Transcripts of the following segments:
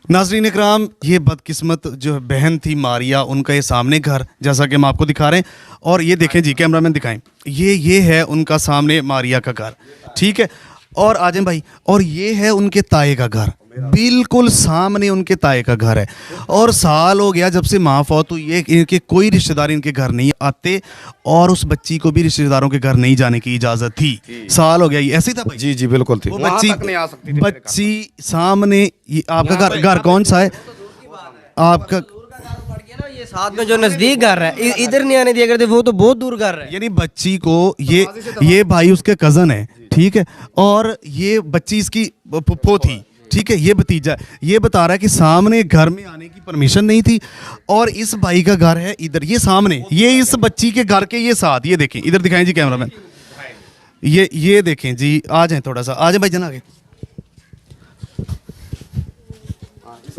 नाज़रीन इकराम, ये बदकिस्मत जो बहन थी मारिया, उनका ये सामने घर जैसा कि हम आपको दिखा रहे हैं। और ये देखें जी, कैमरामैन दिखाएं, ये है उनका सामने मारिया का घर, ठीक है। और आजम भाई, और ये है उनके ताए का घर, बिल्कुल सामने उनके ताए का घर है। और साल हो गया जब से माँ फौत हुई है, इनके कोई रिश्तेदार इनके घर नहीं आते और उस बच्ची को भी रिश्तेदारों के घर नहीं जाने की इजाज़त थी। साल हो गया, ये ऐसे ही था भाई? जी जी बिल्कुल थी। वो वहाँ तक नहीं आ सकती थी। बच्ची सामने, ये आपका घर कौन सा है आपका? ये साथ में जो नजदीक घर है, इधर नहीं आने दिया करते, वो तो बहुत दूर घर है। यानी बच्ची को ये भाई उसके कजन है, ठीक है, और ये बच्ची इसकी फुफ्फो थी, ठीक है, ये भतीजा। ये बता रहा है कि सामने घर में आने की परमिशन नहीं थी और इस भाई का घर है इधर, ये सामने, ये इस बच्ची के घर के ये साथ, ये देखें, इधर दिखाएं जी कैमरामैन, ये देखें जी। आ जाएं थोड़ा सा, आ जाएं भाई, जना आगे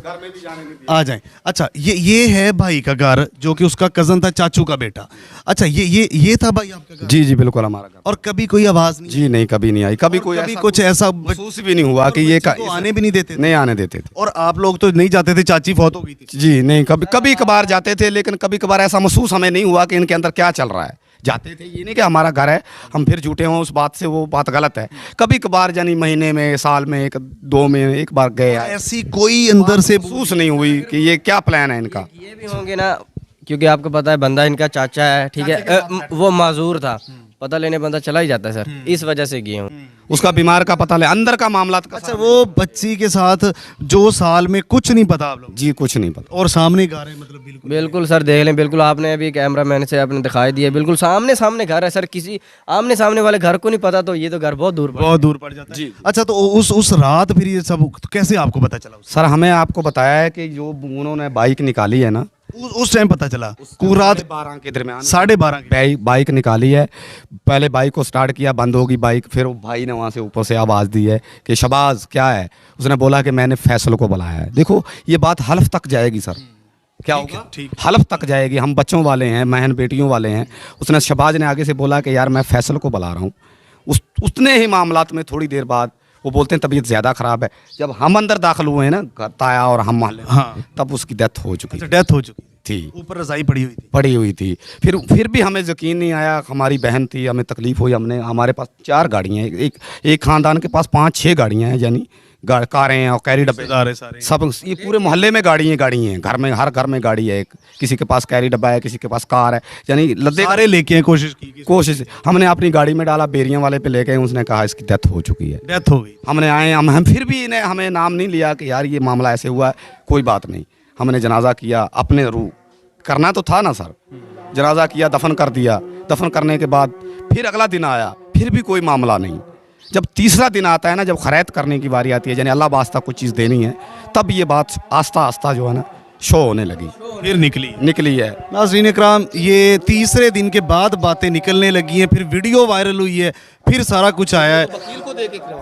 घर में भी जाने नहीं दिया। आ जाएं। अच्छा, ये है भाई का घर, जो कि उसका कजन था, चाचू का बेटा। अच्छा, ये था भाई आपका घर? जी जी बिल्कुल हमारा घर। और कभी कोई आवाज नहीं? जी नहीं, कभी नहीं आई, कभी कोई कभी ऐसा कुछ ऐसा महसूस भी नहीं हुआ कि ये को आने भी नहीं देते थे? नहीं आने देते थे। और आप लोग तो नहीं जाते थे, चाची फौत हो गई थी? जी नहीं, कभी कभी कभार जाते थे, लेकिन कभी कभार ऐसा महसूस हमें नहीं हुआ कि इनके अंदर क्या चल रहा है। जाते थे, ये नहीं कि हमारा घर है हम फिर झूठे हों उस बात से, वो बात गलत है। कभी कभार यानी महीने में, साल में, एक दो में एक बार गए। ऐसी कोई अंदर से महसूस नहीं हुई कि ये क्या प्लान है इनका। ये भी होंगे ना, क्योंकि आपको पता है बंदा इनका चाचा है, ठीक है, वो माजूर था, पता लेने बंदा चला ही जाता है सर, इस वजह से गए हूँ। उसका बीमार का पता ले, अंदर का मामला का। अच्छा, वो बच्ची के साथ जो साल में कुछ नहीं पता आप लोग? जी कुछ नहीं पता। और सामने घर है, मतलब बिल्कुल बिल्कुल सर, देख लें, बिल्कुल आपने अभी कैमरामैन से आपने दिखाई दिया, बिल्कुल सामने सामने घर है सर। किसी आमने सामने वाले घर को नहीं पता, तो ये तो घर बहुत दूर पड़ जाता है जी। अच्छा, तो उस रात फिर ये सब कैसे आपको पता चला? सर हमें आपको बताया है कि जो उन्होंने बाइक निकाली है ना, उस टाइम पता चला? रात 12 के दरमियान 12:30 बाइक निकाली है। पहले बाइक को स्टार्ट किया, बंद होगी बाइक, फिर वो भाई ने वहाँ से ऊपर से आवाज़ दी है कि शबाज क्या है। उसने बोला कि मैंने फैसल को बुलाया है। देखो ये बात हल्फ तक जाएगी सर, क्या होगा, हल्फ तक जाएगी। हम बच्चों वाले हैं, महन बेटियों वाले हैं। उसने शबाज ने आगे से बोला कि यार मैं फैसल को बुला रहा हूँ। उतने ही मामलात में थोड़ी देर बाद वो बोलते हैं तबीयत ज़्यादा ख़राब है। जब हम अंदर दाखिल हुए हैं ना, ताया और हम मोहल्ले, हाँ, तब उसकी डेथ हो चुकी थी। डेथ हो चुकी थी, ऊपर रजाई पड़ी हुई थी। फिर भी हमें यकीन नहीं आया। हमारी बहन थी, हमें तकलीफ़ हुई। हमारे पास 4 गाड़ियाँ हैं, एक ख़ानदान के पास 5-6 गाड़ियाँ हैं, यानी कारें और कैरी डब्बे सारे सब। ये पूरे मोहल्ले में गाड़ी हैं, घर में, हर घर में गाड़ी है। किसी के पास कैरी डब्बा है, किसी के पास कार है, यानी लद्दे सारे लेके हैं। कोशिश हमने अपनी गाड़ी में डाला, बेरियां वाले पे लेके, उसने कहा इसकी डेथ हो चुकी है। डेथ हो गई। हमने आए, हम फिर भी इन्हें हमें नाम नहीं लिया कि यार ये मामला ऐसे हुआ है। कोई बात नहीं, हमने जनाजा किया, अपने रूह करना तो था ना सर। जनाजा किया, दफन कर दिया। दफन करने के बाद फिर अगला दिन आया, फिर भी कोई मामला नहीं। जब तीसरा दिन आता है ना, जब खैरात करने की बारी आती है, यानी अल्लाह वास्ता कुछ चीज़ देनी है, तब ये बात आस्ता आस्ता जो है ना शो होने लगी, फिर निकली है। नाज़रीन इकराम, ये तीसरे दिन के बाद बातें निकलने लगी हैं, फिर वीडियो वायरल हुई है, फिर सारा कुछ आया है।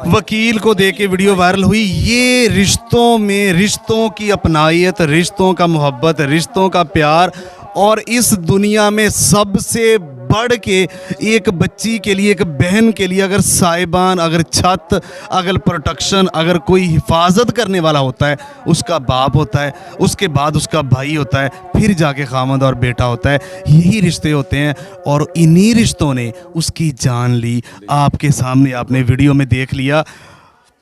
वकील को दे के वीडियो वायरल हुई। ये रिश्तों में, रिश्तों की अपनायत, रिश्तों का मोहब्बत, रिश्तों का प्यार, और इस दुनिया में सबसे बढ़ के एक बच्ची के लिए, एक बहन के लिए अगर साहिबान, अगर छत, अगर प्रोटेक्शन, अगर कोई हिफाजत करने वाला होता है, उसका बाप होता है, उसके बाद उसका भाई होता है, फिर जाके खामद और बेटा होता है। यही रिश्ते होते हैं और इन्हीं रिश्तों ने उसकी जान ली। आपके सामने आपने वीडियो में देख लिया।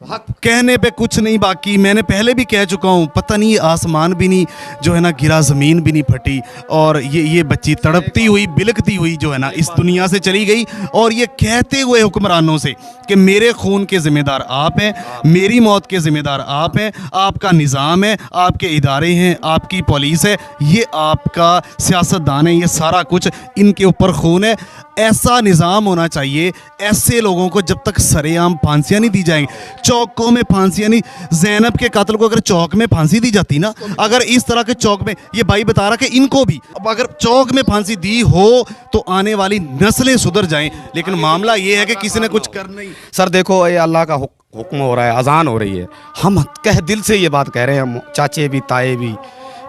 कहने पे कुछ नहीं बाकी, मैंने पहले भी कह चुका हूँ, पता नहीं आसमान भी नहीं जो है ना गिरा, ज़मीन भी नहीं फटी, और ये बच्ची तड़पती हुई, बिलखती हुई जो है ना इस दुनिया से चली गई। और ये कहते हुए हुक्मरानों से कि मेरे खून के ज़िम्मेदार आप हैं, मेरी मौत के ज़िम्मेदार आप हैं, आपका निज़ाम है, आपके इदारे हैं, आपकी पुलिस है, ये आपका सियासतदान है, ये सारा कुछ इनके ऊपर खून है। ऐसा निज़ाम होना चाहिए। ऐसे लोगों को जब तक सरेआम फांसियाँ नहीं दी जाएंगी, चौकों में फांसियाँ नहीं, ज़ैनब के कातिल को अगर चौक में फांसी दी जाती ना, अगर इस तरह के चौक में, ये भाई बता रहा कि इनको भी अब अगर चौक में फांसी दी हो तो आने वाली नस्लें सुधर जाएं। लेकिन मामला ये है कि किसी ने कुछ करना ही। सर देखो, ये अल्लाह का हुक्म हो रहा है, अजान हो रही है। हम दिल से ये बात कह रहे हैं, चाचे भी ताए भी,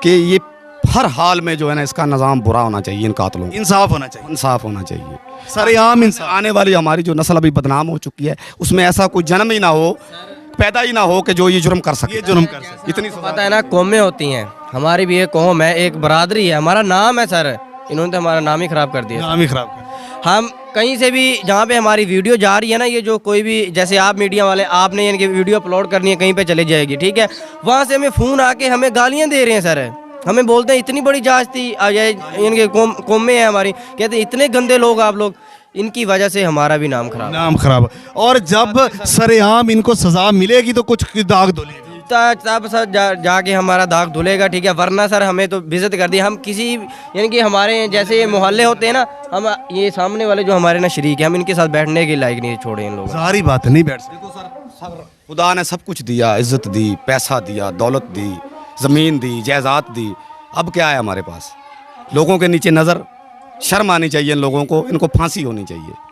कि ये हर हाल में जो है ना इसका निज़ाम बुरा होना चाहिए। इन कातलों इंसाफ होना चाहिए, इंसाफ होना चाहिए। सरेआम इंसाफ। आने वाली हमारी जो नस्ल अभी बदनाम हो चुकी है, उसमें ऐसा कोई जन्म ही ना हो पैदा ही ना हो कि जो ये जुर्म कर सके, ये जुर्म कर सकते। इतनी आपको पता है ना, कौमें होती हैं, हमारी भी एक कौम है, एक बरादरी है, हमारा नाम है सर, इन्होंने तो हमारा नाम ही खराब कर दिया। नाम ही खराब कर। हम कहीं से भी जहाँ पे हमारी वीडियो जा रही है ना, ये जो कोई भी, जैसे आप मीडिया वाले, आपने इनकी वीडियो अपलोड करनी है, कहीं पे चली जाएगी, ठीक है, वहाँ से हमें फ़ोन आके हमें गालियाँ दे रहे हैं सर, हमें बोलते हैं इतनी बड़ी जांच थी, इनके कौमें हैं हमारी, कहते हैं इतने गंदे लोग आप लोग, इनकी वजह से हमारा भी नाम खराब। नाम खराब। और जब सरेआम इनको सजा मिलेगी तो कुछ दाग धुलेगी, तब सर जाके हमारा दाग धुलेगा, ठीक है, वरना सर हमें तो बेइज्जत कर दिया। हम किसी, यानी कि हमारे जैसे ये मोहल्ले होते हैं ना, हम ये सामने वाले जो हमारे ना शरीक है, हम इनके साथ बैठने के लायक नहीं छोड़े इन लोगों। सारी बात है, नहीं बैठ सकते। देखो सर, खुदा ने सब कुछ दिया, इज्जत दी, पैसा दिया, दौलत दी, ज़मीन दी, जायदाद दी, अब क्या है हमारे पास? लोगों के नीचे नज़र, शर्म आनी चाहिए इन लोगों को, इनको फांसी होनी चाहिए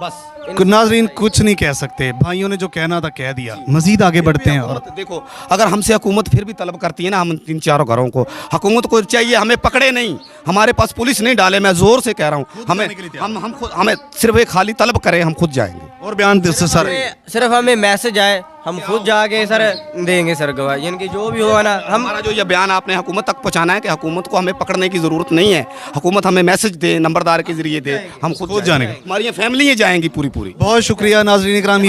बस। नाजरीन कुछ नहीं कह सकते, भाइयों ने जो कहना था कह दिया, मजीद आगे बढ़ते हैं। और देखो, अगर हमसे हुकूमत फिर भी तलब करती है ना, हम 3-4 घरों को, हुकूमत को चाहिए हमें पकड़े नहीं, हमारे पास पुलिस नहीं डाले, मैं जोर से कह रहा हूँ, हमें सिर्फ एक खाली तलब करें, हम खुद जाएंगे। और बयान दे सर, सिर्फ हमें मैसेज आए, हम खुद जाके सर देंगे सर गवाही, यानी कि जो भी होगा ना, हमारा जो ये बयान आपने हुकूमत तक पहुँचाना है कि हुकूमत को हमें पकड़ने की ज़रूरत नहीं है, हुकूमत हमें मैसेज दे, नंबरदार के जरिए दे, हम खुद जानेंगे। हमारी फैमिली जाएंगी पूरी। बहुत शुक्रिया नाज़रीन इकराम,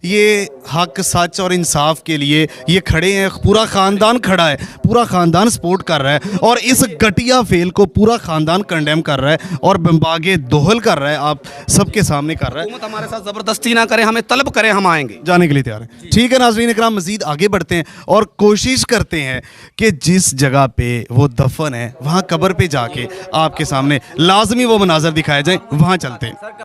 ये हक, सच और इंसाफ के लिए ये खड़े हैं, पूरा ख़ानदान खड़ा है, पूरा ख़ानदान सपोर्ट कर रहा है, और इस घटिया फेल को पूरा ख़ानदान कंडेम कर रहा है और बम्बागे दोहल कर रहा है, आप सबके सामने कर रहा है। हुकूमत हमारे साथ ज़बरदस्ती ना करे, हमें तलब करे, हम आएंगे, जाने के लिए तैयार है। ठीक है नाज़रीन इकराम, मज़ीद आगे बढ़ते हैं और कोशिश करते हैं कि जिस जगह पे वो दफन है, वहाँ कब्र पे जाके आपके सामने लाजमी वो मनाजर दिखाए जाए, वहाँ चलते हैं।